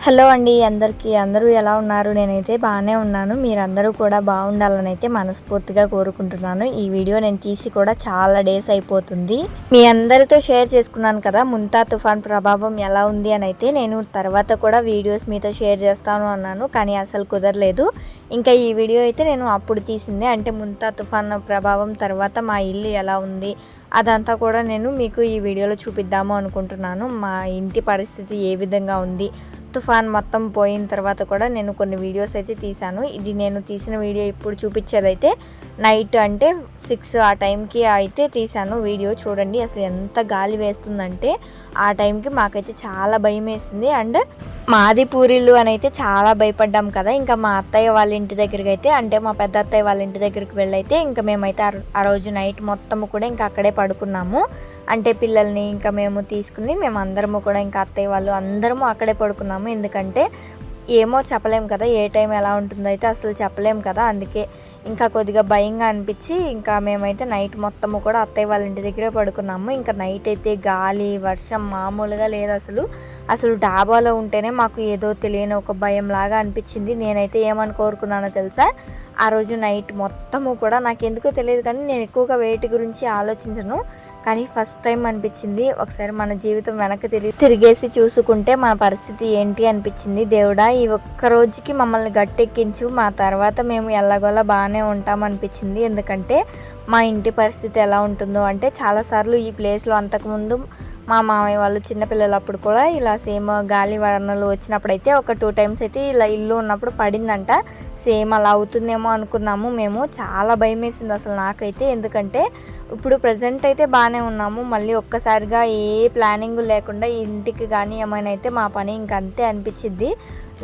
Hello అండి అందరికీ. అందరూ ఎలా ఉన్నారు? నేనైతే బాగానే ఉన్నాను. మీరందరూ కూడా బాగుండాలని అయితే మనస్ఫూర్తిగా కోరుకుంటున్నాను. ఈ వీడియో నేను తీసి కూడా చాలా డేస్ అయిపోతుంది. మీ అందరితో షేర్ చేసుకున్నాను కదా ముంతా తుఫాన్ ప్రభావం ఎలా ఉంది అని. అయితే నేను తర్వాత కూడా వీడియోస్ మీతో షేర్ చేస్తాను అన్నాను, కానీ అసలు కుదరలేదు. ఇంకా ఈ వీడియో అయితే నేను అప్పుడు తీసిందే, అంటే ముంతా తుఫాన్ ప్రభావం తర్వాత మా ఇల్లు ఎలా ఉంది అదంతా కూడా నేను మీకు ఈ వీడియోలో చూపిద్దాము అనుకుంటున్నాను. మా ఇంటి పరిస్థితి ఏ విధంగా ఉంది, తుఫాన్ మొత్తం పోయిన తర్వాత కూడా నేను కొన్ని వీడియోస్ అయితే తీశాను. ఇది నేను తీసిన వీడియో ఇప్పుడు చూపించేదైతే నైట్, అంటే 6 ఆ టైంకి అయితే తీశాను వీడియో. చూడండి అసలు ఎంత గాలి వేస్తుందంటే ఆ టైంకి మాకైతే చాలా భయం వేసింది. అండ్ మాది పూరిల్లు అని అయితే చాలా భయపడ్డాం కదా. ఇంకా మా అత్తయ్య వాళ్ళ ఇంటి దగ్గరికి అయితే, అంటే మా పెద్ద అత్తయ్య వాళ్ళ ఇంటి దగ్గరికి వెళ్ళైతే ఇంకా మేమైతే ఆ రోజు నైట్ మొత్తం కూడా ఇంకా అక్కడే పడుకున్నాము. అంటే పిల్లల్ని ఇంకా మేము తీసుకుని మేము అందరము కూడా ఇంకా అత్తయ్య వాళ్ళు అందరము అక్కడే పడుకున్నాము. ఎందుకంటే ఏమో చెప్పలేము కదా, ఏ టైం ఎలా ఉంటుందో అయితే అసలు చెప్పలేము కదా. అందుకే ఇంకా కొద్దిగా భయంగా అనిపించి ఇంకా మేమైతే నైట్ మొత్తము కూడా అత్తయ్య వాళ్ళ ఇంటి దగ్గరే పడుకున్నాము. ఇంకా నైట్ అయితే గాలి వర్షం మామూలుగా లేదు అసలు. అసలు డాబాలో ఉంటేనే మాకు ఏదో తెలియని ఒక భయం లాగా అనిపించింది. నేనైతే ఏమని కోరుకున్నానో తెలుసా, ఆ రోజు నైట్ మొత్తము కూడా నాకు ఎందుకో తెలియదు కానీ నేను ఎక్కువగా వేటి గురించి ఆలోచించను, కానీ ఫస్ట్ టైం అనిపించింది ఒకసారి మన జీవితం వెనక్కి తిరిగేసి చూసుకుంటే మన పరిస్థితి ఏంటి అనిపించింది. దేవుడా ఈ ఒక్క రోజుకి మమ్మల్ని గట్టెక్కించు, మా తర్వాత మేము ఎలాగోలా బాగానే ఉంటాం అనిపించింది. ఎందుకంటే మా ఇంటి పరిస్థితి ఎలా ఉంటుందో, అంటే చాలాసార్లు ఈ ప్లేస్లో అంతకుముందు మా మామయ్య వాళ్ళు చిన్నపిల్లలప్పుడు కూడా ఇలా సేమ్ గాలి వరణలు వచ్చినప్పుడు అయితే ఒక 2 టైమ్స్ అయితే ఇలా ఇల్లు ఉన్నప్పుడు పడిందంట. సేమ్ అలా అవుతుందేమో అనుకున్నాము మేము. చాలా భయం వేసింది అసలు నాకైతే. ఎందుకంటే ఇప్పుడు ప్రజెంట్ అయితే బాగానే ఉన్నాము, మళ్ళీ ఒక్కసారిగా ఏ ప్లానింగ్ లేకుండా ఇంటికి కానీ ఏమైనా అయితే మా పని ఇంకంతే అనిపించింది.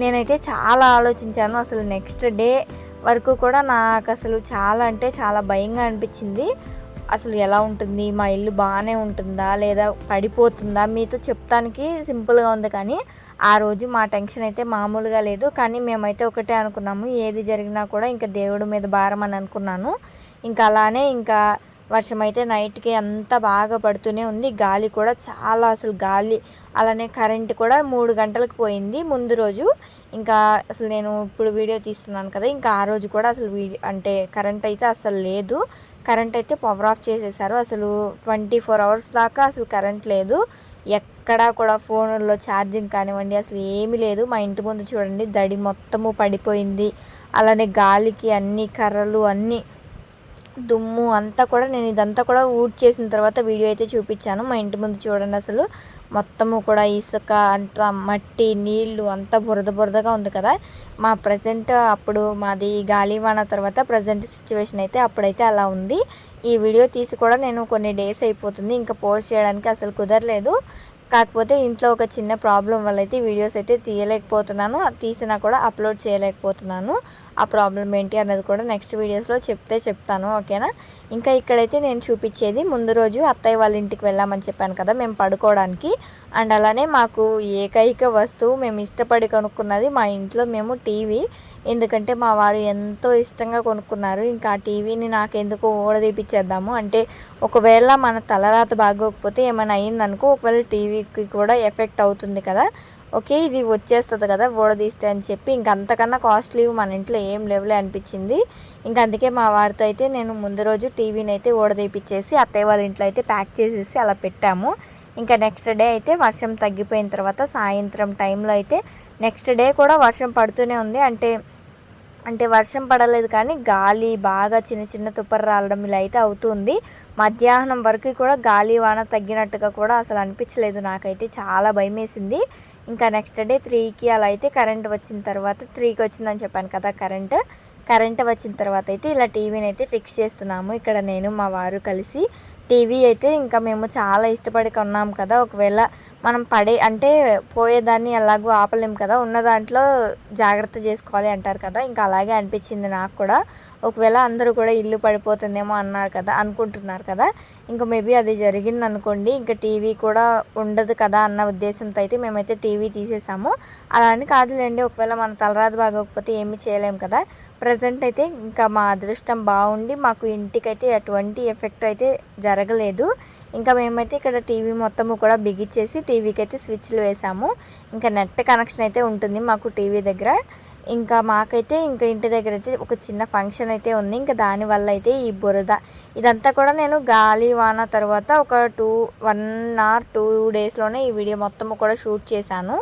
నేనైతే చాలా ఆలోచించాను. అసలు నెక్స్ట్ డే వరకు కూడా నాకు అసలు చాలా అంటే చాలా భయంగా అనిపించింది. అసలు ఎలా ఉంటుంది, మా ఇల్లు బాగానే ఉంటుందా లేదా పడిపోతుందా, మీతో చెప్తానికి సింపుల్గా ఉంది కానీ ఆ రోజు మా టెన్షన్ అయితే మామూలుగా లేదు. కానీ మేమైతే ఒకటే అనుకున్నాము, ఏది జరిగినా కూడా ఇంకా దేవుడి మీద భారం అని అనుకున్నాను. ఇంకా అలానే ఇంకా వర్షం అయితే నైట్కి అంతా బాగా పడుతూనే ఉంది. గాలి కూడా చాలా, అసలు గాలి అలానే కరెంట్ కూడా 3 గంటలకు పోయింది ముందు రోజు. ఇంకా అసలు నేను ఇప్పుడు వీడియో తీస్తున్నాను కదా, ఇంకా ఆ రోజు కూడా అసలు అంటే కరెంట్ అయితే అసలు లేదు. కరెంట్ అయితే పవర్ ఆఫ్ చేసేసారు. అసలు 24 అవర్స్ దాకా అసలు కరెంట్ లేదు. ఎక్కడా కూడా ఫోన్లో ఛార్జింగ్ కానివ్వండి అసలు ఏమీ లేదు. మా ఇంటి ముందు చూడండి దడి మొత్తము పడిపోయింది. అలానే గాలికి అన్ని కర్రలు అన్నీ దుమ్ము అంతా కూడా, నేను ఇదంతా కూడా చేసిన తర్వాత వీడియో అయితే చూపించాను. మా ఇంటి ముందు చూడండి అసలు మొత్తము కూడా ఇసుక అంతా మట్టి నీళ్లు అంతా బురదగా ఉంది కదా. మా ప్రజెంట్ అప్పుడు మాది గాలివాన తర్వాత ప్రజెంట్ సిచ్యువేషన్ అయితే అప్పుడైతే అలా ఉంది. ఈ వీడియో తీసి కూడా నేను కొన్ని డేస్ అయిపోతుంది, ఇంకా పోస్ట్ చేయడానికి అసలు కుదరలేదు. కాకపోతే ఇంట్లో ఒక చిన్న ప్రాబ్లం వల్ల అయితే వీడియోస్ అయితే తీయలేకపోతున్నాను, తీసినా కూడా అప్లోడ్ చేయలేకపోతున్నాను. ఆ ప్రాబ్లం ఏంటి అన్నది కూడా నెక్స్ట్ వీడియోస్లో చెప్తాను, ఓకేనా. ఇంకా ఇక్కడైతే నేను చూపించేది ముందు రోజు అత్తయ్య వాళ్ళ ఇంటికి వెళ్ళామని చెప్పాను కదా మేము పడుకోవడానికి. అండ్ అలానే మాకు ఏకైక వస్తువు మేము ఇష్టపడి కొనుక్కున్నది మా ఇంట్లో మేము టీవీ. ఎందుకంటే మా వారు ఎంతో ఇష్టంగా కొనుక్కున్నారు. ఇంకా ఆ టీవీని నాకెందుకో ఓడదీపించేద్దాము, అంటే ఒకవేళ మన తలరాత బాగోకపోతే ఏమైనా అయిందనుకో ఒకవేళ టీవీకి కూడా ఎఫెక్ట్ అవుతుంది కదా, ఓకే ఇది వచ్చేస్తుంది కదా ఓడదీస్తే అని చెప్పి ఇంక అంతకన్నా కాస్ట్లీ మన ఇంట్లో ఏం లేవులే అనిపించింది. ఇంకా అందుకే మా వారితో అయితే నేను ముందు రోజు టీవీని అయితే ఓడదీపించేసి అత్తయ్య వాళ్ళ ఇంట్లో అయితే ప్యాక్ చేసేసి అలా పెట్టాము. ఇంకా నెక్స్ట్ డే అయితే వర్షం తగ్గిపోయిన తర్వాత సాయంత్రం టైంలో అయితే నెక్స్ట్ డే కూడా వర్షం పడుతూనే ఉంది. అంటే వర్షం పడలేదు కానీ గాలి బాగా చిన్న తుప్పరు రాలడం ఇలా అయితే అవుతుంది. మధ్యాహ్నం వరకు కూడా గాలి వాన తగ్గినట్టుగా కూడా అసలు అనిపించలేదు. నాకైతే చాలా భయం వేసింది. ఇంకా నెక్స్ట్ డే 3కి అలా అయితే కరెంట్ వచ్చిన తర్వాత, 3కి వచ్చిందని చెప్పాను కదా కరెంట్ వచ్చిన తర్వాత అయితే ఇలా టీవీని అయితే ఫిక్స్ చేస్తున్నాము. ఇక్కడ నేను మా వారు కలిసి టీవీ అయితే ఇంకా మేము చాలా ఇష్టపడి కొన్నాం కదా, ఒకవేళ మనం అంటే పోయేదాన్ని ఎలాగో ఆపలేం కదా, ఉన్న దాంట్లో జాగ్రత్త చేసుకోవాలి అంటారు కదా. ఇంకా అలాగే అనిపించింది నాకు కూడా. ఒకవేళ అందరూ కూడా ఇల్లు పడిపోతుందేమో అనుకుంటున్నారు కదా, ఇంకా మేబీ అది జరిగింది అనుకోండి, ఇంకా టీవీ కూడా ఉండదు కదా అన్న ఉద్దేశంతో అయితే మేమైతే టీవీ తీసేసాము. అలా అని కాదులేండి, ఒకవేళ మన తలరాత బాగోకపోతే ఏమీ చేయలేము కదా. ప్రజెంట్ అయితే ఇంకా మా అదృష్టం బాగుండి మాకు ఇంటికైతే ఎటువంటి ఎఫెక్ట్ అయితే జరగలేదు. ఇంకా మేమైతే ఇక్కడ టీవీ మొత్తము కూడా బిగించేసి టీవీకి అయితే స్విచ్లు వేసాము. ఇంకా నెట్ కనెక్షన్ అయితే ఉంటుంది మాకు టీవీ దగ్గర. ఇంకా మాకైతే ఇంకా ఇంటి దగ్గర అయితే ఒక చిన్న ఫంక్షన్ అయితే ఉంది. ఇంకా దానివల్ల అయితే ఈ బురద ఇదంతా కూడా నేను గాలి వాన తర్వాత ఒక 1 or 2 డేస్లోనే ఈ వీడియో మొత్తము కూడా షూట్ చేశాను.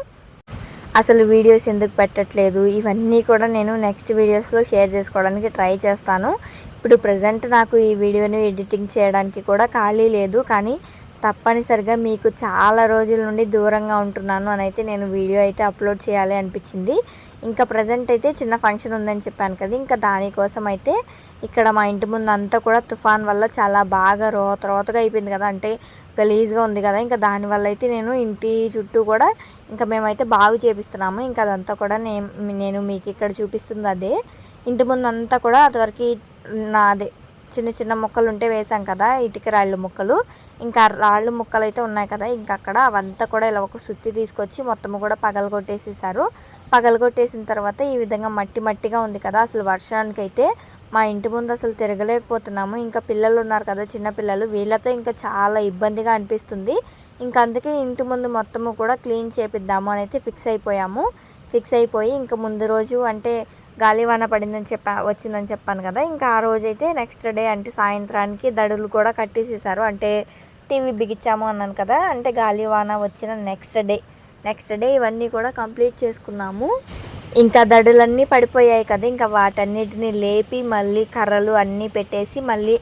అసలు వీడియోస్ ఎందుకు పెట్టట్లేదు ఇవన్నీ కూడా నేను నెక్స్ట్ వీడియోస్లో షేర్ చేసుకోవడానికి ట్రై చేస్తాను. ఇప్పుడు ప్రజెంట్ నాకు ఈ వీడియోని ఎడిటింగ్ చేయడానికి కూడా ఖాళీ లేదు. కానీ తప్పనిసరిగా మీకు చాలా రోజుల నుండి దూరంగా ఉంటున్నాను అని అయితే నేను వీడియో అయితే అప్లోడ్ చేయాలి అనిపించింది. ఇంకా ప్రజెంట్ అయితే చిన్న ఫంక్షన్ ఉందని చెప్పాను కదా, ఇంకా దానికోసం అయితే ఇక్కడ మా ఇంటి ముందు అంతా కూడా తుఫాన్ వల్ల చాలా బాగా రోతగా అయిపోయింది కదా, అంటే గలీజ్గా ఉంది కదా. ఇంకా దానివల్ల అయితే నేను ఇంటి చుట్టూ కూడా ఇంకా మేమైతే బాగు చేపిస్తున్నాము. ఇంకా అదంతా కూడా నేను మీకు ఇక్కడ చూపిస్తుంది అదే. ఇంటి ముందు అంతా కూడా అదివరకు అదే చిన్న చిన్న మొక్కలు ఉంటే వేసాం కదా, ఇటుక రాళ్ళు మొక్కలు. ఇంకా రాళ్ళు ముక్కలు అయితే ఉన్నాయి కదా, ఇంకా అక్కడ అవంతా కూడా ఇలా ఒక సుత్తి తీసుకొచ్చి మొత్తము కూడా పగలగొట్టేసేసారు. పగలగొట్టేసిన తర్వాత ఈ విధంగా మట్టిగా ఉంది కదా, అసలు వర్షానికి అయితే మా ఇంటి ముందు అసలు తిరగలేకపోతున్నాము. ఇంకా పిల్లలు ఉన్నారు కదా, చిన్న పిల్లలు, వీళ్ళతో ఇంకా చాలా ఇబ్బందిగా అనిపిస్తుంది. ఇంకా అందుకే ఇంటి ముందు మొత్తము కూడా క్లీన్ చేపిద్దాము అని అయితే ఫిక్స్ అయిపోయి ఇంకా ముందు రోజు అంటే గాలివాన వచ్చిందని చెప్పాను కదా, ఇంకా ఆ రోజైతే నెక్స్ట్ డే అంటే సాయంత్రానికి దడులు కూడా కట్టేసేసారు. అంటే టీవీ బిగించాము అన్నాను కదా, అంటే గాలివాన వచ్చిన నెక్స్ట్ డే ఇవన్నీ కూడా కంప్లీట్ చేసుకున్నాము. ఇంకా దడులన్నీ పడిపోయాయి కదా, ఇంకా వాటన్నిటిని లేపి మళ్ళీ కర్రలు అన్నీ పెట్టేసి మళ్ళీ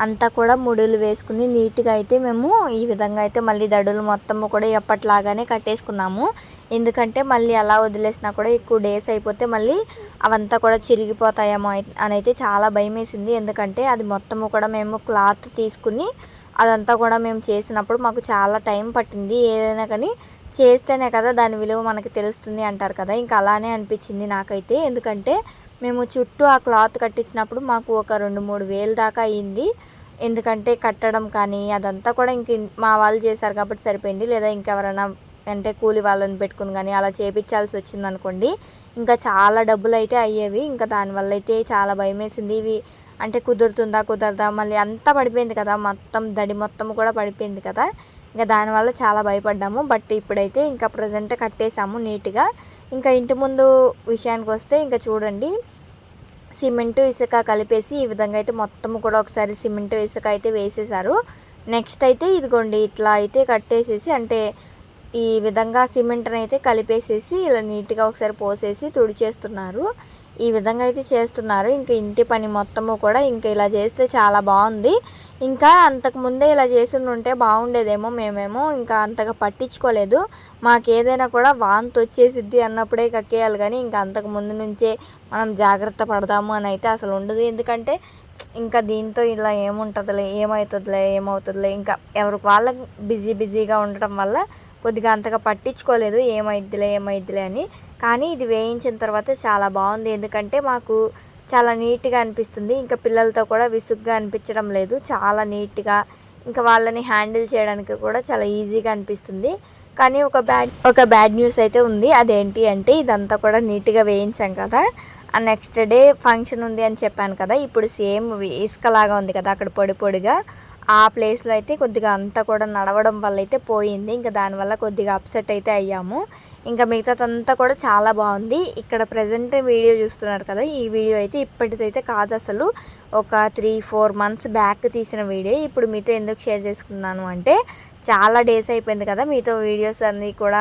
అంతా కూడా ముడులు వేసుకుని నీట్గా అయితే మేము ఈ విధంగా అయితే మళ్ళీ దడులు మొత్తము కూడా ఎప్పట్లాగానే కట్టేసుకున్నాము. ఎందుకంటే మళ్ళీ అలా వదిలేసినా కూడా ఎక్కువ డేస్ అయిపోతే మళ్ళీ అవంతా కూడా చిరిగిపోతాయేమో అని అయితే చాలా భయం వేసింది. ఎందుకంటే అది మొత్తము కూడా మేము క్లాత్ తీసుకుని అదంతా కూడా మేము చేసినప్పుడు మాకు చాలా టైం పట్టింది. ఏదైనా కానీ చేస్తేనే కదా దాని విలువ మనకి తెలుస్తుంది అంటారు కదా, ఇంకా అలానే అనిపించింది నాకైతే. ఎందుకంటే మేము చుట్టూ ఆ క్లాత్ కట్టించినప్పుడు మాకు ఒక 2-3 వేలు దాకా అయ్యింది. ఎందుకంటే కట్టడం కానీ అదంతా కూడా ఇంక మా వాళ్ళు చేశారు కాబట్టి సరిపోయింది. లేదా ఇంకెవరైనా అంటే కూలి వాళ్ళని పెట్టుకుని కానీ అలా చేయించాల్సి వచ్చింది అనుకోండి, ఇంకా చాలా డబ్బులు అయితే అయ్యేవి. ఇంకా దానివల్ల అయితే చాలా భయం వేసింది. ఇవి అంటే కుదరదా మళ్ళీ అంతా పడిపోయింది కదా, దడి మొత్తం కూడా పడిపోయింది కదా, ఇంకా దానివల్ల చాలా భయపడ్డాము. బట్ ఇప్పుడైతే ఇంకా ప్రజెంట్ కట్టేసాము నీట్గా. ఇంకా ఇంటి ముందు విషయానికి వస్తే ఇంకా చూడండి, సిమెంటు ఇసుక కలిపేసి ఈ విధంగా అయితే మొత్తము కూడా ఒకసారి సిమెంటు ఇసుక అయితే వేసేసారు. నెక్స్ట్ అయితే ఇదిగోండి ఇట్లా అయితే కట్టేసేసి అంటే ఈ విధంగా సిమెంట్ని అయితే కలిపేసేసి ఇలా నీట్గా ఒకసారి పోసేసి తుడిచేస్తున్నారు. ఈ విధంగా అయితే చేస్తున్నారు. ఇంకా ఇంటి పని మొత్తము కూడా ఇంకా ఇలా చేస్తే చాలా బాగుంది. ఇంకా అంతకుముందే ఇలా చేసి ఉంటే బాగుండేదేమో, మేమేమో ఇంకా అంతగా పట్టించుకోలేదు. మాకేదైనా కూడా వాంతి వచ్చేసిద్ది అన్నప్పుడే కక్కేయాలి, కానీ ఇంకా అంతకు ముందు నుంచే మనం జాగ్రత్త పడదాము అని అయితే అసలు ఉండదు. ఎందుకంటే ఇంకా దీంతో ఇలా ఏమవుతుందిలే ఇంకా ఎవరికి వాళ్ళకి బిజీగా ఉండటం వల్ల కొద్దిగా అంతగా పట్టించుకోలేదు ఏమైద్దిలే అని. కానీ ఇది వేయించిన తర్వాత చాలా బాగుంది. ఎందుకంటే మాకు చాలా నీట్గా అనిపిస్తుంది. ఇంకా పిల్లలతో కూడా విసుగ్గా అనిపించడం లేదు, చాలా నీట్గా ఇంకా వాళ్ళని హ్యాండిల్ చేయడానికి కూడా చాలా ఈజీగా అనిపిస్తుంది. కానీ ఒక బ్యాడ్ న్యూస్ అయితే ఉంది. అదేంటి అంటే ఇదంతా కూడా నీట్గా వేయించాం కదా, ఆ నెక్స్ట్ డే ఫంక్షన్ ఉంది అని చెప్పాను కదా, ఇప్పుడు సేమ్ ఇసుకలాగా ఉంది కదా అక్కడ పొడిగా, ఆ ప్లేస్లో అయితే కొద్దిగా అంతా కూడా నడవడం వల్ల అయితే పోయింది. ఇంకా దానివల్ల కొద్దిగా అప్సెట్ అయితే అయ్యాము. ఇంకా మిగతాదంతా కూడా చాలా బాగుంది. ఇక్కడ ప్రజెంట్ వీడియో చూస్తున్నారు కదా, ఈ వీడియో అయితే ఇప్పటిదైతే కాదు, అసలు ఒక 3-4 months బ్యాక్ తీసిన వీడియో. ఇప్పుడు మీతో ఎందుకు షేర్ చేసుకున్నాను అంటే చాలా డేస్ అయిపోయింది కదా మీతో వీడియోస్ అన్నీ కూడా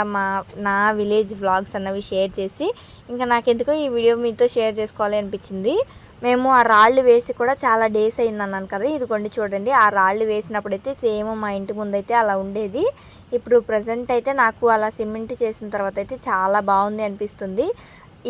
నా విలేజ్ వ్లాగ్స్ అన్నవి షేర్ చేసి, ఇంకా నాకెందుకో ఈ వీడియో మీతో షేర్ చేసుకోవాలి అనిపించింది. మేము ఆ రాళ్ళు వేసి కూడా చాలా డేస్ అయింది అన్నాను కదా, ఇదిగోండి చూడండి ఆ రాళ్ళు వేసినప్పుడైతే సేమ్ మా ఇంటి ముందైతే అలా ఉండేది. ఇప్పుడు ప్రజెంట్ అయితే నాకు అలా సిమెంట్ చేసిన తర్వాత అయితే చాలా బాగుంది అనిపిస్తుంది.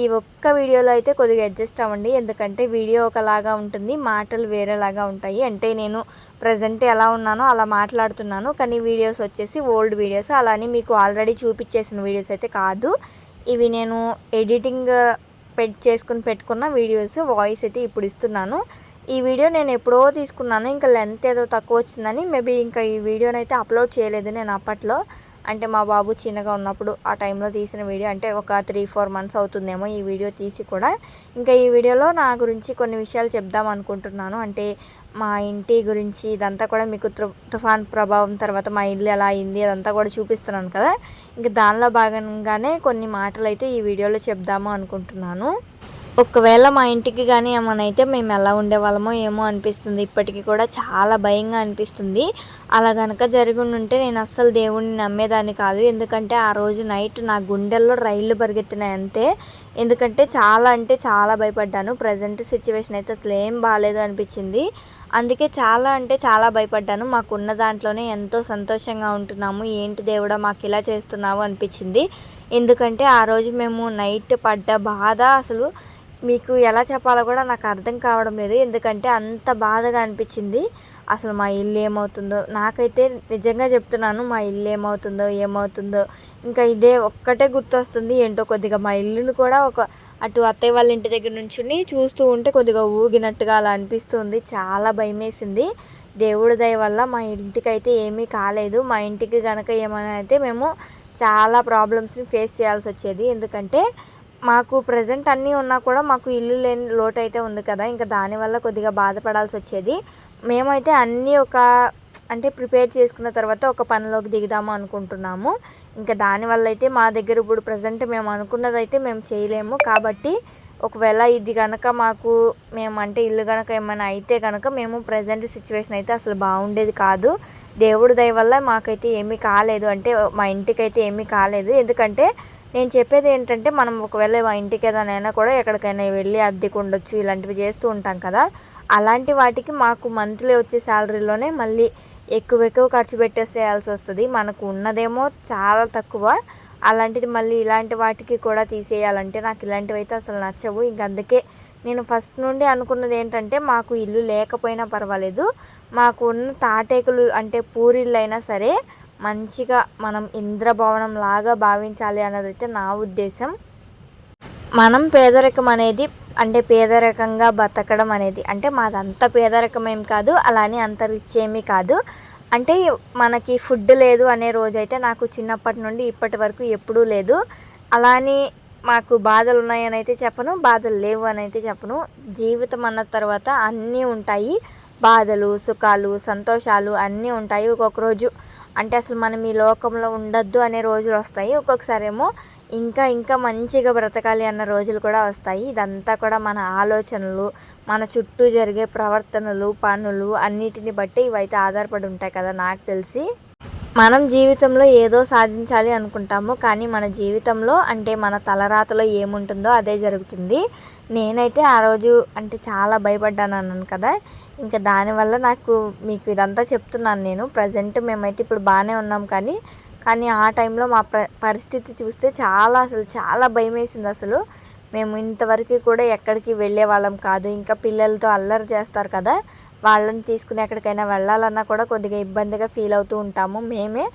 ఈ ఒక్క వీడియోలో అయితే కొద్దిగా అడ్జస్ట్ అవ్వండి, ఎందుకంటే వీడియో ఒకలాగా ఉంటుంది, మాటలు వేరేలాగా ఉంటాయి. అంటే నేను ప్రజెంట్ ఎలా ఉన్నానో అలా మాట్లాడుతున్నాను, కానీ వీడియోస్ వచ్చేసి ఓల్డ్ వీడియోస్, అలానే మీకు ఆల్రెడీ చూపించేసిన వీడియోస్ అయితే కాదు. ఇవి నేను ఎడిటింగ్ పెట్టుకున్న వీడియోస్, వాయిస్ అయితే ఇప్పుడు ఇస్తున్నాను. ఈ వీడియో నేను ఎప్పుడో తీసుకున్నాను, ఇంకా లెంత్ ఏదో తక్కువ వచ్చిందని మేబీ ఇంకా ఈ వీడియోని అయితే అప్లోడ్ చేయలేదు నేను అప్పట్లో. అంటే మా బాబు చిన్నగా ఉన్నప్పుడు ఆ టైంలో తీసిన వీడియో, అంటే ఒక 3-4 months అవుతుందేమో ఈ వీడియో తీసి కూడా. ఇంకా ఈ వీడియోలో నా గురించి కొన్ని విషయాలు చెప్దాం అనుకుంటున్నాను. అంటే మా ఇంటి గురించి ఇదంతా కూడా మీకు తుఫాన్ ప్రభావం తర్వాత మా ఇల్లు ఎలా అయింది అదంతా కూడా చూపిస్తున్నాను కదా. ఇంక దానిలో భాగంగానే కొన్ని మాటలు అయితే ఈ వీడియోలో చెప్దాము అనుకుంటున్నాను. ఒకవేళ మా ఇంటికి కానీ ఏమైనా అయితే మేము ఎలా ఉండేవాళ్ళమో ఏమో అనిపిస్తుంది. ఇప్పటికీ కూడా చాలా భయంగా అనిపిస్తుంది. అలా కనుక జరిగి ఉంటే నేను అస్సలు దేవుడిని నమ్మేదాన్ని కాదు. ఎందుకంటే ఆ రోజు నైట్ నా గుండెల్లో రైళ్లు పరిగెత్తినాయి అంతే. ఎందుకంటే చాలా అంటే చాలా భయపడ్డాను. ప్రజెంట్ సిచ్యువేషన్ అయితే అసలు ఏం బాగాలేదు అనిపించింది. అందుకే చాలా అంటే చాలా భయపడ్డాను. మాకున్న దాంట్లోనే ఎంతో సంతోషంగా ఉంటున్నాము. ఏంటి దేవుడా మాకు ఇలా చేస్తున్నావు అనిపించింది. ఎందుకంటే ఆ రోజు మేము నైట్ పడ్డ బాధ అసలు మీకు ఎలా చెప్పాలో కూడా నాకు అర్థం కావడం లేదు. ఎందుకంటే అంత బాధగా అనిపించింది. అసలు మా ఇల్లు ఏమవుతుందో నాకైతే నిజంగా చెప్తున్నాను, మా ఇల్లు ఏమవుతుందో ఇంకా ఇదే ఒక్కటే గుర్తొస్తుంది. ఏంటో కొద్దిగా మా ఇల్లును కూడా అటు అత్తయ్య వాళ్ళ ఇంటి దగ్గర నుంచి చూస్తూ ఉంటే కొద్దిగా ఊగినట్టుగా అలా అనిపిస్తుంది. చాలా భయమేసింది. దేవుడి దయ వల్ల మా ఇంటికి అయితే ఏమీ కాలేదు. మా ఇంటికి కనుక ఏమైనా అయితే మేము చాలా ప్రాబ్లమ్స్ని ఫేస్ చేయాల్సి వచ్చేది. ఎందుకంటే మాకు ప్రజెంట్ అన్నీ ఉన్నా కూడా మాకు ఇల్లు లేని లోటు అయితే ఉంది కదా. ఇంకా దానివల్ల కొద్దిగా బాధపడాల్సి వచ్చేది. మేమైతే అన్నీ అంటే ప్రిపేర్ చేసుకున్న తర్వాత ఒక పనిలోకి దిగుదాము అనుకుంటున్నాము. ఇంకా దానివల్ల అయితే మా దగ్గర ఇప్పుడు ప్రజెంట్ మేము అనుకున్నది అయితే మేము చేయలేము. కాబట్టి ఒకవేళ ఇది కనుక మేము అంటే ఇల్లు కనుక ఏమైనా అయితే కనుక మేము ప్రజెంట్ సిచ్యువేషన్ అయితే అసలు బాగుండేది కాదు. దేవుడి దయ వల్ల మాకైతే ఏమీ కాలేదు. అంటే మా ఇంటికైతే ఏమీ కాలేదు. ఎందుకంటే నేను చెప్పేది ఏంటంటే మనం ఒకవేళ మా ఇంటికి ఏదైనా కూడా ఎక్కడికైనా వెళ్ళి అద్దెకు ఉండొచ్చు, ఇలాంటివి చేస్తూ ఉంటాం కదా. అలాంటి వాటికి మాకు మంత్లీ వచ్చే శాలరీలోనే మళ్ళీ ఎక్కువ ఖర్చు పెట్టేసేయాల్సి వస్తుంది. మనకు ఉన్నదేమో చాలా తక్కువ, అలాంటిది మళ్ళీ ఇలాంటి వాటికి కూడా తీసేయాలంటే నాకు ఇలాంటివి అయితే అసలు నచ్చవు. ఇంక అందుకే నేను ఫస్ట్ నుండి అనుకున్నది ఏంటంటే మాకు ఇల్లు లేకపోయినా పర్వాలేదు, మాకు ఉన్న తాటేకులు అంటే పూరిళ్ళు అయినా సరే మంచిగా మనం ఇంద్రభవనం లాగా భావించాలి అన్నదైతే నా ఉద్దేశం. మనం పేదరికం అనేది అంటే పేదరికంగా బతకడం అనేది అంటే మాదంత పేదరికం ఏం కాదు, అలానే అంత రిచ్ ఏమీ కాదు. అంటే మనకి ఫుడ్ లేదు అనే రోజైతే నాకు చిన్నప్పటి నుండి ఇప్పటి వరకు ఎప్పుడూ లేదు. అలానే మాకు బాధలు ఉన్నాయని అయితే చెప్పను, బాధలు లేవు అని అయితే చెప్పను. జీవితం అన్న తర్వాత అన్నీ ఉంటాయి. బాధలు, సుఖాలు, సంతోషాలు అన్నీ ఉంటాయి. ఒక్కొక్క రోజు అంటే అసలు మనం ఈ లోకంలో ఉండొద్దు అనే రోజులు వస్తాయి. ఒక్కొక్కసారి ఏమో ఇంకా మంచిగా బ్రతకాలి అన్న రోజులు కూడా వస్తాయి. ఇదంతా కూడా మన ఆలోచనలు, మన చుట్టూ జరిగే ప్రవర్తనలు, పనులు అన్నిటిని బట్టి ఇవైతే ఆధారపడి ఉంటాయి కదా. నాకు తెలిసి మనం జీవితంలో ఏదో సాధించాలి అనుకుంటాము, కానీ మన జీవితంలో అంటే మన తలరాతలో ఏముంటుందో అదే జరుగుతుంది. నేనైతే ఆ రోజు అంటే చాలా భయపడ్డాను అన్నాను కదా. ఇంకా దానివల్ల మీకు ఇదంతా చెప్తున్నాను నేను. ప్రజెంట్ మేమైతే ఇప్పుడు బాగానే ఉన్నాం, కానీ ఆ టైంలో మా పరిస్థితి చూస్తే అసలు చాలా భయం వేసింది. అసలు మేము ఇంతవరకు కూడా ఎక్కడికి వెళ్ళే వాళ్ళం కాదు. ఇంకా పిల్లలతో అల్లరి చేస్తారు కదా, వాళ్ళని తీసుకుని ఎక్కడికైనా వెళ్ళాలన్నా కూడా కొద్దిగా ఇబ్బందిగా ఫీల్ అవుతూ ఉంటాము. మేమే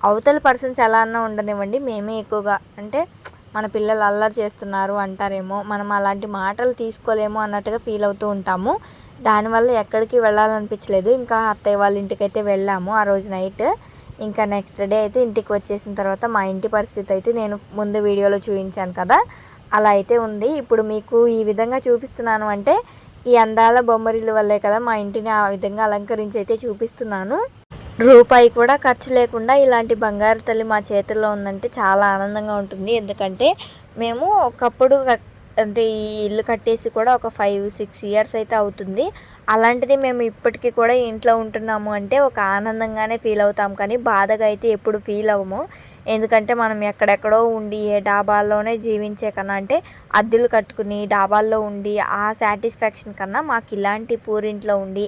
అవతల పర్సన్స్ ఎలా అన్నా ఉండనివ్వండి, మేమే ఎక్కువగా అంటే మన పిల్లలు అల్లరి చేస్తున్నారు అంటారేమో, మనం అలాంటి మాటలు తీసుకోలేమో అన్నట్టుగా ఫీల్ అవుతూ ఉంటాము. దానివల్ల ఎక్కడికి వెళ్ళాలనిపించలేదు. ఇంకా అత్తయ్య వాళ్ళ ఇంటికైతే వెళ్ళాము ఆ రోజు నైట్. ఇంకా నెక్స్ట్ డే అయితే ఇంటికి వచ్చేసిన తర్వాత మా ఇంటి పరిస్థితి అయితే నేను ముందు వీడియోలో చూపించాను కదా, అలా అయితే ఉంది. ఇప్పుడు మీకు ఈ విధంగా చూపిస్తున్నాను అంటే ఈ అందాల బొమ్మరిల్లు వల్లే కదా మా ఇంటిని ఆ విధంగా అలంకరించి అయితే చూపిస్తున్నాను. రూపాయి కూడా ఖర్చు లేకుండా ఇలాంటి బంగారు తల్లి మా చేతుల్లో ఉందంటే చాలా ఆనందంగా ఉంటుంది. ఎందుకంటే మేము ఒకప్పుడు అంటే ఈ ఇల్లు కట్టేసి కూడా ఒక 5-6 ఇయర్స్ అయితే అవుతుంది. అలాంటిది మేము ఇప్పటికీ కూడా ఇంట్లో ఉంటున్నాము అంటే ఒక ఆనందంగానే ఫీల్ అవుతాం, కానీ బాధగా అయితే ఎప్పుడు ఫీల్ అవ్వము. ఎందుకంటే మనం ఎక్కడెక్కడో ఉండి ఏ డాబాల్లోనే జీవించే కన్నా అంటే అద్దెలు కట్టుకుని డాబాల్లో ఉండి ఆ సాటిస్ఫాక్షన్ కన్నా మాకు ఇలాంటి పూరింట్లో ఉండి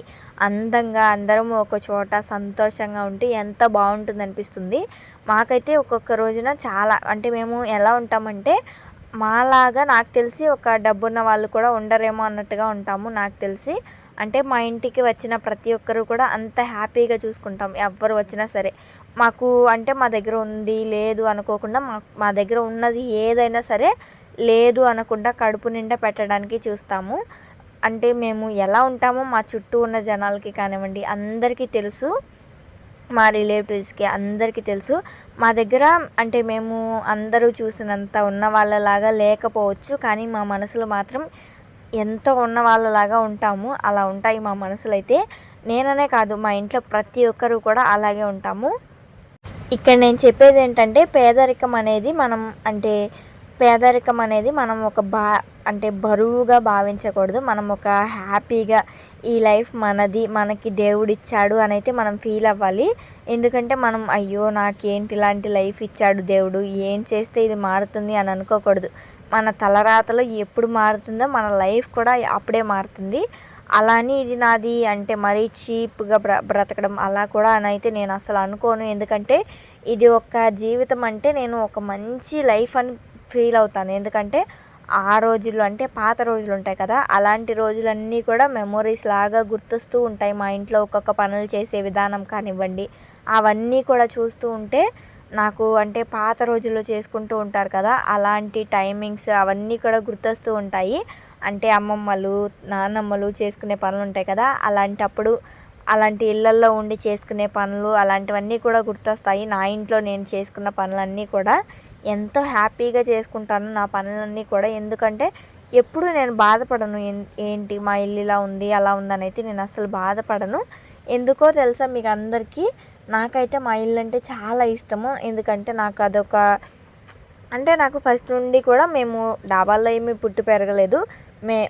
అందంగా అందరం ఒక చోట సంతోషంగా ఉంటే ఎంత బాగుంటుంది అనిపిస్తుంది. మాకైతే ఒక్కొక్క రోజున చాలా అంటే మేము ఎలా ఉంటామంటే మాలాగా నాకు తెలిసి ఒక డబ్బున్న వాళ్ళు కూడా ఉండరేమో అన్నట్టుగా ఉంటాము నాకు తెలిసి. అంటే మా ఇంటికి వచ్చిన ప్రతి ఒక్కరు కూడా అంత హ్యాపీగా చూసుకుంటాం. ఎవ్వరు వచ్చినా సరే మాకు అంటే మా దగ్గర ఉంది లేదు అనుకోకుండా మా దగ్గర ఉన్నది ఏదైనా సరే లేదు అనకుండా కడుపు నిండా పెట్టడానికి చూస్తాము. అంటే మేము ఎలా ఉంటామో మా చుట్టూ ఉన్న జనాలకి కానివ్వండి అందరికీ తెలుసు, మా రిలేటివ్స్కి అందరికీ తెలుసు. మా దగ్గర అంటే మేము అందరూ చూసినంత ఉన్న వాళ్ళలాగా లేకపోవచ్చు, కానీ మా మనసులో మాత్రం ఎంతో ఉన్న వాళ్ళలాగా ఉంటాము, అలా ఉంటాయి మా మనసులైతే. నేననే కాదు, మా ఇంట్లో ప్రతి ఒక్కరు కూడా అలాగే ఉంటాము. ఇక్కడ నేను చెప్పేది ఏంటంటే పేదరికం అనేది మనం ఒక అంటే బరువుగా భావించకూడదు. మనం ఒక హ్యాపీగా ఈ లైఫ్ మనది, మనకి దేవుడిచ్చాడు అని అయితే మనం ఫీల్ అవ్వాలి. ఎందుకంటే మనం అయ్యో నాకేంటి ఇలాంటి లైఫ్ ఇచ్చాడు దేవుడు, ఏం చేస్తే ఇది మారుతుంది అని అనుకోకూడదు. మన తలరాతలో ఎప్పుడు మారుతుందో మన లైఫ్ కూడా అప్పుడే మారుతుంది. అలాని ఇది నాది అంటే మరీ చీప్గా బ్రతకడం అలా కూడా అని అయితే నేను అసలు అనుకోను. ఎందుకంటే ఇది ఒక జీవితం అంటే నేను ఒక మంచి లైఫ్ అని ఫీల్ అవుతాను. ఎందుకంటే ఆ రోజులు అంటే పాత రోజులు ఉంటాయి కదా, అలాంటి రోజులన్నీ కూడా మెమొరీస్ లాగా గుర్తొస్తూ ఉంటాయి. మా ఇంట్లో ఒక్కొక్క పనులు చేసే విధానం కానివ్వండి, అవన్నీ కూడా చూస్తూ ఉంటే నాకు అంటే పాత రోజుల్లో చేసుకుంటూ ఉంటారు కదా, అలాంటి టైమింగ్స్ అవన్నీ కూడా గుర్తొస్తూ ఉంటాయి. అంటే అమ్మమ్మలు నాన్నమ్మలు చేసుకునే పనులు ఉంటాయి కదా, అలాంటప్పుడు అలాంటి ఇళ్ళల్లో ఉండి చేసుకునే పనులు అలాంటివన్నీ కూడా గుర్తొస్తాయి. నా ఇంట్లో నేను చేసుకున్న పనులన్నీ కూడా ఎంతో హ్యాపీగా చేసుకుంటాను నా పనులన్నీ కూడా. ఎందుకంటే ఎప్పుడు నేను బాధపడను, ఏంటి మా ఇల్లు ఇలా ఉంది అలా ఉందని అయితే నేను అసలు బాధపడను. ఎందుకో తెలుసా మీకు అందరికీ, నాకైతే మా ఇల్లు అంటే చాలా ఇష్టము. ఎందుకంటే నాకు అదొక అంటే నాకు ఫస్ట్ నుండి కూడా మేము డాబాల్లో ఏమీ పుట్టి పెరగలేదు.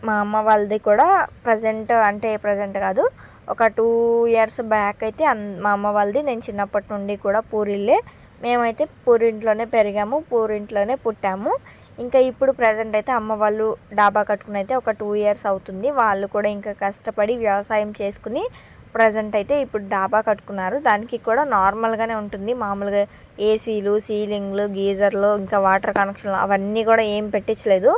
మా అమ్మ వాళ్ళది కూడా ప్రజెంట్ కాదు, ఒక 2 ఇయర్స్ బ్యాక్ అయితే మా అమ్మ వాళ్ళది నేను చిన్నప్పటి నుండి కూడా పూరిల్లే. మేమైతే పూరింట్లోనే పెరిగాము, పూరింట్లోనే పుట్టాము. ఇంకా ఇప్పుడు ప్రజెంట్ అయితే అమ్మ వాళ్ళు డాబా కట్టుకుని అయితే ఒక 2 ఇయర్స్ అవుతుంది. వాళ్ళు కూడా ఇంకా కష్టపడి వ్యవసాయం చేసుకుని ప్రజెంట్ అయితే ఇప్పుడు డాబా కట్టుకున్నారు. దానికి కూడా నార్మల్గానే ఉంటుంది, మామూలుగా ఏసీలు, సీలింగ్లు, గీజర్లు, ఇంకా వాటర్ కనెక్షన్లు అవన్నీ కూడా ఏం పెట్టించలేదు.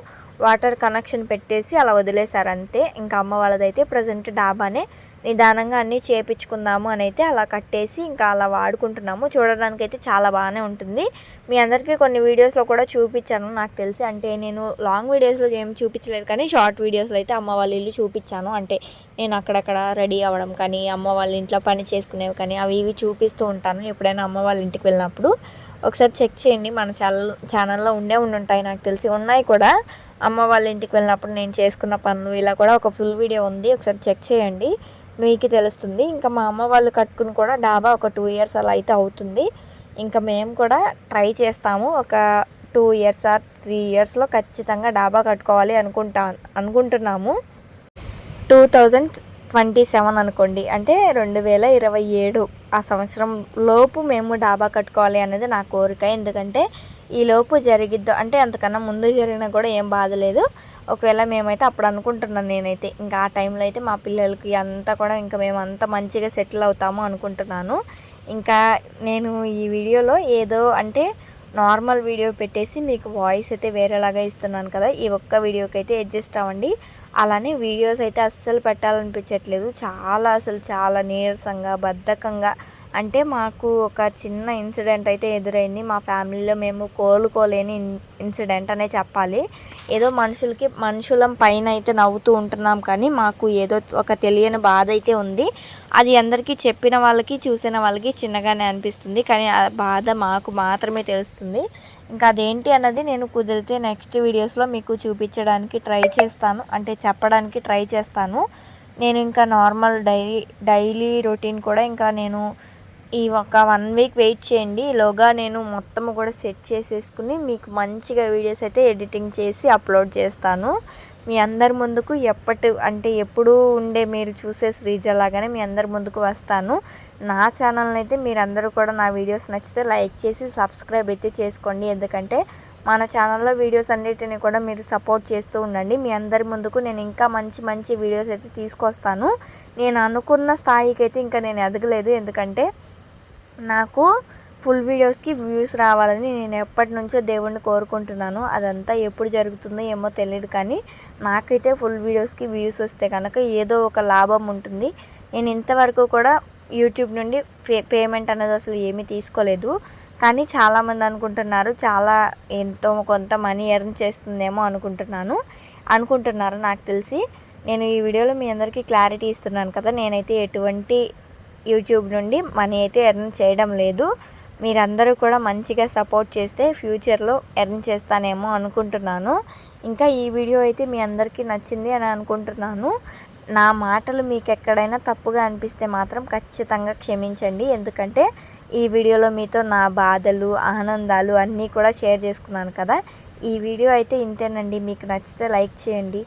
వాటర్ కనెక్షన్ పెట్టేసి అలా వదిలేశారు అంతే. ఇంకా అమ్మ వాళ్ళదైతే ప్రజెంట్ డాబానే నిదానంగా అన్నీ చేపించుకుందాము అని అయితే అలా కట్టేసి ఇంకా అలా వాడుకుంటున్నాము. చూడడానికి అయితే చాలా బాగానే ఉంటుంది. మీ అందరికీ కొన్ని వీడియోస్లో కూడా చూపించాను నాకు తెలిసి. అంటే నేను లాంగ్ వీడియోస్లో ఏం చూపించలేదు, కానీ షార్ట్ వీడియోస్లో అయితే అమ్మ వాళ్ళ ఇల్లు చూపించాను. అంటే నేను అక్కడక్కడ రెడీ అవ్వడం కానీ, అమ్మ వాళ్ళ ఇంట్లో పని చేసుకునేవి కానీ అవి ఇవి చూపిస్తూ ఉంటాను ఎప్పుడైనా అమ్మ వాళ్ళ ఇంటికి వెళ్ళినప్పుడు. ఒకసారి చెక్ చేయండి, మన ఛానల్లో ఉండుంటాయి నాకు తెలిసి, ఉన్నాయి కూడా. అమ్మ వాళ్ళ ఇంటికి వెళ్ళినప్పుడు నేను చేసుకున్న పనులు ఇలా కూడా ఒక ఫుల్ వీడియో ఉంది, ఒకసారి చెక్ చేయండి, మీకు తెలుస్తుంది. ఇంకా మా అమ్మ వాళ్ళు కట్టుకుని కూడా డాబా ఒక 2 ఇయర్స్ అలా అయితే అవుతుంది. ఇంకా మేము కూడా ట్రై చేస్తాము, ఒక 2 ఇయర్స్ ఆర్ 3 ఇయర్స్లో ఖచ్చితంగా డాబా కట్టుకోవాలి అనుకుంటున్నాము. 2027 అనుకోండి, అంటే 2027 ఆ సంవత్సరం లోపు మేము డాబా కట్టుకోవాలి అనేది నా కోరిక. ఎందుకంటే ఈ లోపు జరిగిద్దో అంటే అంతకన్నా ముందు జరిగినా కూడా ఏం బాధ లేదు. ఒకవేళ మేమైతే అప్పుడు అనుకుంటున్నాను నేనైతే, ఇంకా ఆ టైంలో అయితే మా పిల్లలకి అంతా కూడా ఇంకా మేము అంతా మంచిగా సెటిల్ అవుతాము అనుకుంటున్నాను. ఇంకా నేను ఈ వీడియోలో ఏదో అంటే నార్మల్ వీడియో పెట్టేసి మీకు వాయిస్ అయితే వేరేలాగా ఇస్తున్నాను కదా, ఈ ఒక్క వీడియోకి అయితే అడ్జస్ట్ అవ్వండి. అలానే వీడియోస్ అయితే అస్సలు పెట్టాలనిపించట్లేదు, చాలా నీరసంగా బద్ధకంగా. అంటే మాకు ఒక చిన్న ఇన్సిడెంట్ అయితే ఎదురైంది మా ఫ్యామిలీలో, మేము కోలుకోలేని ఇన్సిడెంట్ అనే చెప్పాలి. ఏదో మనుషులం పైన అయితే నవ్వుతూ ఉంటున్నాం, కానీ మాకు ఏదో ఒక తెలియని బాధ అయితే ఉంది. అది అందరికీ చెప్పిన వాళ్ళకి చూసిన వాళ్ళకి చిన్నగానే అనిపిస్తుంది, కానీ ఆ బాధ మాకు మాత్రమే తెలుస్తుంది. ఇంకా అదేంటి అన్నది నేను కుదిరితే నెక్స్ట్ వీడియోస్లో మీకు చూపించడానికి ట్రై చేస్తాను, అంటే చెప్పడానికి ట్రై చేస్తాను. నేను ఇంకా నార్మల్ డైలీ రొటీన్ కూడా ఇంకా నేను ఈ ఒక 1 వీక్ వెయిట్ చేయండి. ఈలోగా నేను మొత్తం కూడా సెట్ చేసేసుకుని మీకు మంచిగా వీడియోస్ అయితే ఎడిటింగ్ చేసి అప్లోడ్ చేస్తాను మీ అందరి ముందుకు. ఎప్పుడు ఉండే మీరు చూసే శ్రీజ లాగానే మీ అందరి ముందుకు వస్తాను. నా ఛానల్ని అయితే మీరందరూ కూడా నా వీడియోస్ నచ్చితే లైక్ చేసి సబ్స్క్రైబ్ అయితే చేసుకోండి. ఎందుకంటే మన ఛానల్లో వీడియోస్ అన్నిటిని కూడా మీరు సపోర్ట్ చేస్తూ ఉండండి. మీ అందరి ముందుకు నేను ఇంకా మంచి వీడియోస్ అయితే తీసుకొస్తాను. నేను అనుకున్న స్థాయికి అయితే ఇంకా నేను ఎదగలేదు, ఎందుకంటే నాకు ఫుల్ వీడియోస్కి వ్యూస్ రావాలని నేను ఎప్పటి నుంచో దేవుణ్ణి కోరుకుంటున్నాను. అదంతా ఎప్పుడు జరుగుతుందో ఏమో తెలియదు, కానీ నాకైతే ఫుల్ వీడియోస్కి వ్యూస్ వస్తే కనుక ఏదో ఒక లాభం ఉంటుంది. నేను ఇంతవరకు కూడా యూట్యూబ్ నుండి పేమెంట్ అనేది అసలు ఏమీ తీసుకోలేదు, కానీ చాలామంది అనుకుంటున్నారు ఎంతో కొంత మనీ ఎర్న్ చేస్తుందేమో అనుకుంటున్నారు నాకు తెలిసి. నేను ఈ వీడియోలో మీ అందరికీ క్లారిటీ ఇస్తున్నాను కదా, నేనైతే ఎటువంటి యూట్యూబ్ నుండి మనీ అయితే ఎర్న్ చేయడం లేదు. మీరందరూ కూడా మంచిగా సపోర్ట్ చేస్తే ఫ్యూచర్లో ఎర్న్ చేస్తానేమో అనుకుంటున్నాను. ఇంకా ఈ వీడియో అయితే మీ అందరికీ నచ్చింది అని అనుకుంటున్నాను. నా మాటలు మీకు ఎక్కడైనా తప్పుగా అనిపిస్తే మాత్రం ఖచ్చితంగా క్షమించండి. ఎందుకంటే ఈ వీడియోలో మీతో నా బాధలు, ఆనందాలు అన్నీ కూడా షేర్ చేసుకున్నాను కదా. ఈ వీడియో అయితే ఇంతేనండి. మీకు నచ్చితే లైక్ చేయండి.